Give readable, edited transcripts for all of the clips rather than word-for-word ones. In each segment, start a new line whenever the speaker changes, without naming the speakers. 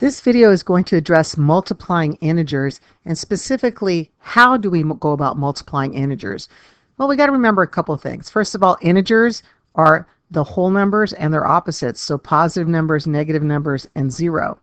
This video is going to address multiplying integers, and specifically, how do we go about multiplying integers? Well, we got to remember a couple of things. First of all, integers are the whole numbers and their opposites, so positive numbers, negative numbers, and zero.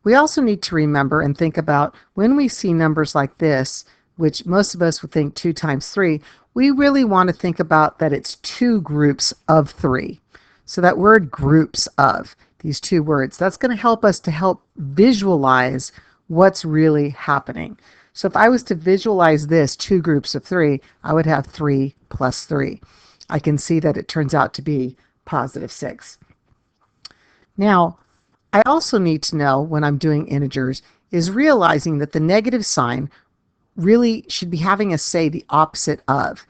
We also need to remember and think about when we see numbers like this, which most of us would think 2 times 3, we really want to think about that it's two groups of 3. So that word groups of, these two words, that's going to help us to help visualize what's really happening. So if I was to visualize this, two groups of 3, I would have 3 plus 3. I can see that it turns out to be positive 6. Now, I also need to know when I'm doing integers is realizing that the negative sign really should be having us say the opposite of.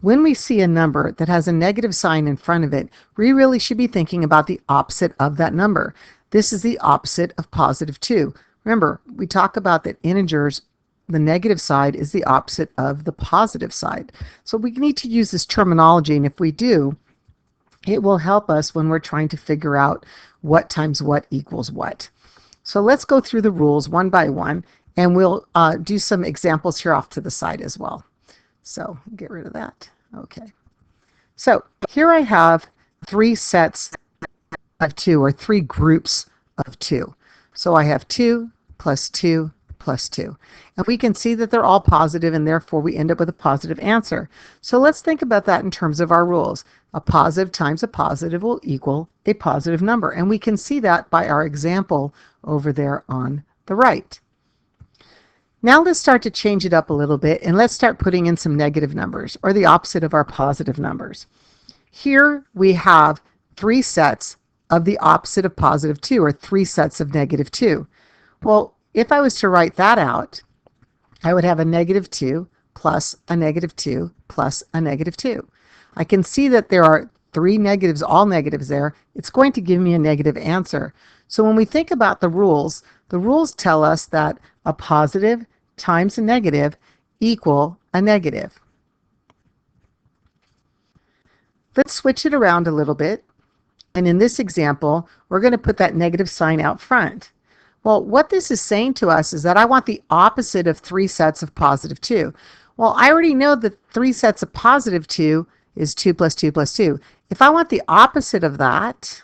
When we see a number that has a negative sign in front of it, we really should be thinking about the opposite of that number. This is the opposite of positive 2. Remember, we talk about that integers, the negative side is the opposite of the positive side. So we need to use this terminology, and if we do, it will help us when we're trying to figure out what times what equals what. So let's go through the rules one by one, and we'll do some examples here off to the side as well. So get rid of that. Okay. So here I have 3 sets of 2, or 3 groups of 2. So I have 2 plus 2 plus 2. And we can see that they're all positive, and therefore we end up with a positive answer. So let's think about that in terms of our rules. A positive times a positive will equal a positive number. And we can see that by our example over there on the right. Now let's start to change it up a little bit, and let's start putting in some negative numbers, or the opposite of our positive numbers. Here we have 3 sets of the opposite of positive 2, or 3 sets of negative 2. Well, if I was to write that out, I would have a negative 2 plus a negative 2 plus a negative 2. I can see that there are 3 negatives, all negatives there. It's going to give me a negative answer. So when we think about the rules tell us that a positive times a negative equal a negative. Let's switch it around a little bit. And in this example, we're going to put that negative sign out front. Well, what this is saying to us is that I want the opposite of 3 sets of positive 2. Well, I already know that 3 sets of positive 2 is 2 plus 2 plus 2. If I want the opposite of that,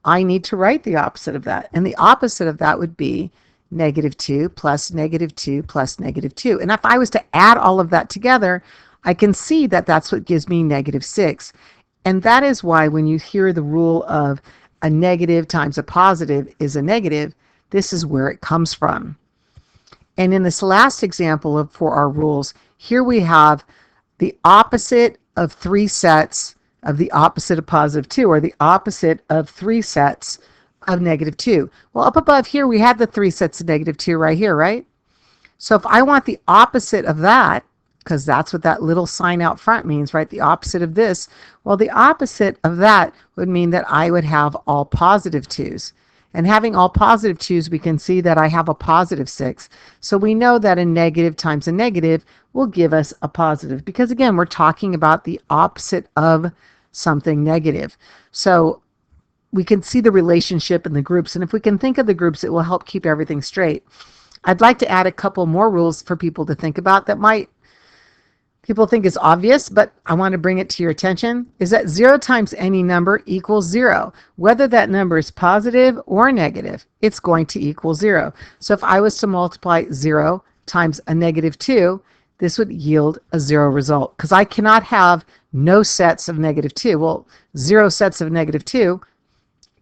I need to write the opposite of that. And the opposite of that would be negative 2 plus negative 2 plus negative 2. And if I was to add all of that together, I can see that that's what gives me negative 6. And that is why when you hear the rule of a negative times a positive is a negative, this is where it comes from. And in this last example for our rules, here we have the opposite of 3 sets of the opposite of positive 2, or the opposite of 3 sets of negative 2. Well, up above here, we had the 3 sets of negative 2 right here, right? So if I want the opposite of that, because that's what that little sign out front means, right? The opposite of this. Well, the opposite of that would mean that I would have all positive 2's. And having all positive 2's, we can see that I have a positive 6. So we know that a negative times a negative will give us a positive, because again, we're talking about the opposite of something negative. So we can see the relationship in the groups, and if we can think of the groups, it will help keep everything straight. I'd like to add a couple more rules for people to think about that people think is obvious, but I want to bring it to your attention, is that 0 times any number equals 0. Whether that number is positive or negative, it's going to equal 0. So if I was to multiply 0 times a negative 2, this would yield a 0 result, because I cannot have no sets of negative 2. Well, 0 sets of negative 2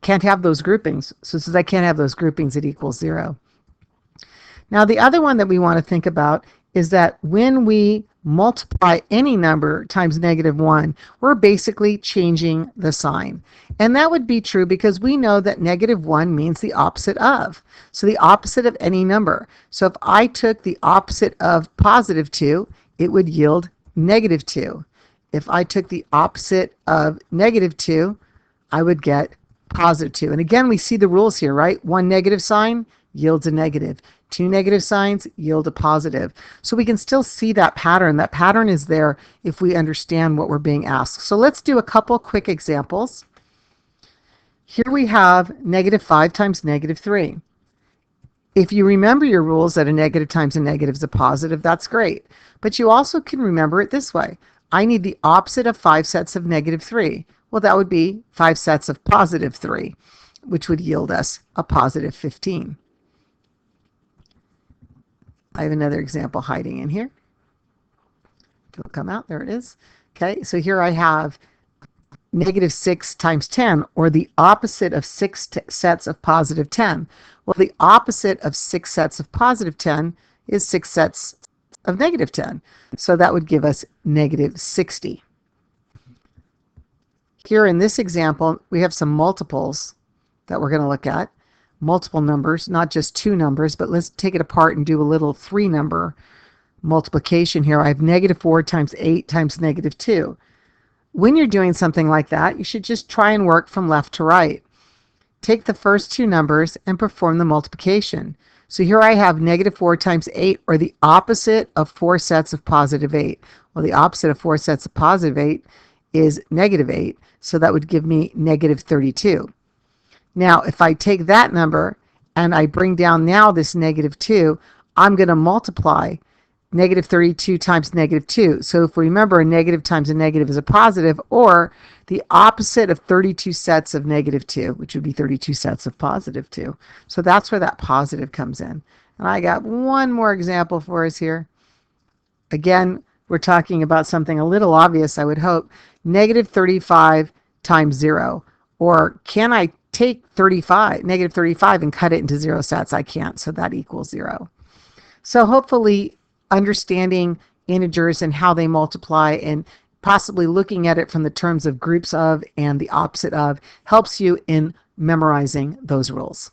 can't have those groupings. So since I can't have those groupings, it equals 0. Now the other one that we want to think about is that when we multiply any number times negative 1, we're basically changing the sign. And that would be true because we know that negative 1 means the opposite of. So the opposite of any number. So if I took the opposite of positive 2, it would yield negative 2. If I took the opposite of negative 2, I would get positive 2. And again, we see the rules here, right? 1 negative sign yields a negative. 2 negative signs yield a positive. So we can still see that pattern. That pattern is there if we understand what we're being asked. So let's do a couple quick examples. Here we have negative 5 times negative 3. If you remember your rules that a negative times a negative is a positive, that's great. But you also can remember it this way. I need the opposite of 5 sets of negative 3. Well, that would be 5 sets of positive 3, which would yield us a positive 15. I have another example hiding in here. It'll come out. There it is. Okay, so here I have negative 6 times 10, or the opposite of 6 sets of positive 10. Well, the opposite of 6 sets of positive 10 is 6 sets of negative 10. So that would give us negative 60. Here in this example, we have some multiples that we're going to look at. Multiple numbers, not just two numbers, but let's take it apart and do a little 3-number multiplication here. I have negative 4 times 8 times negative 2. When you're doing something like that, you should just try and work from left to right. Take the first two numbers and perform the multiplication. So here I have negative 4 times 8, or the opposite of 4 sets of positive 8. Well, the opposite of 4 sets of positive 8 is negative 8, so that would give me negative 32. Now, if I take that number and I bring down now this negative 2, I'm going to multiply negative 32 times negative 2. So if we remember, a negative times a negative is a positive, or the opposite of 32 sets of negative 2, which would be 32 sets of positive 2. So that's where that positive comes in. And I got one more example for us here. Again, we're talking about something a little obvious, I would hope. Negative 35 times 0. Or can I take negative 35 and cut it into 0 sets? I can't, so that equals 0. So hopefully understanding integers and how they multiply and possibly looking at it from the terms of groups of and the opposite of helps you in memorizing those rules.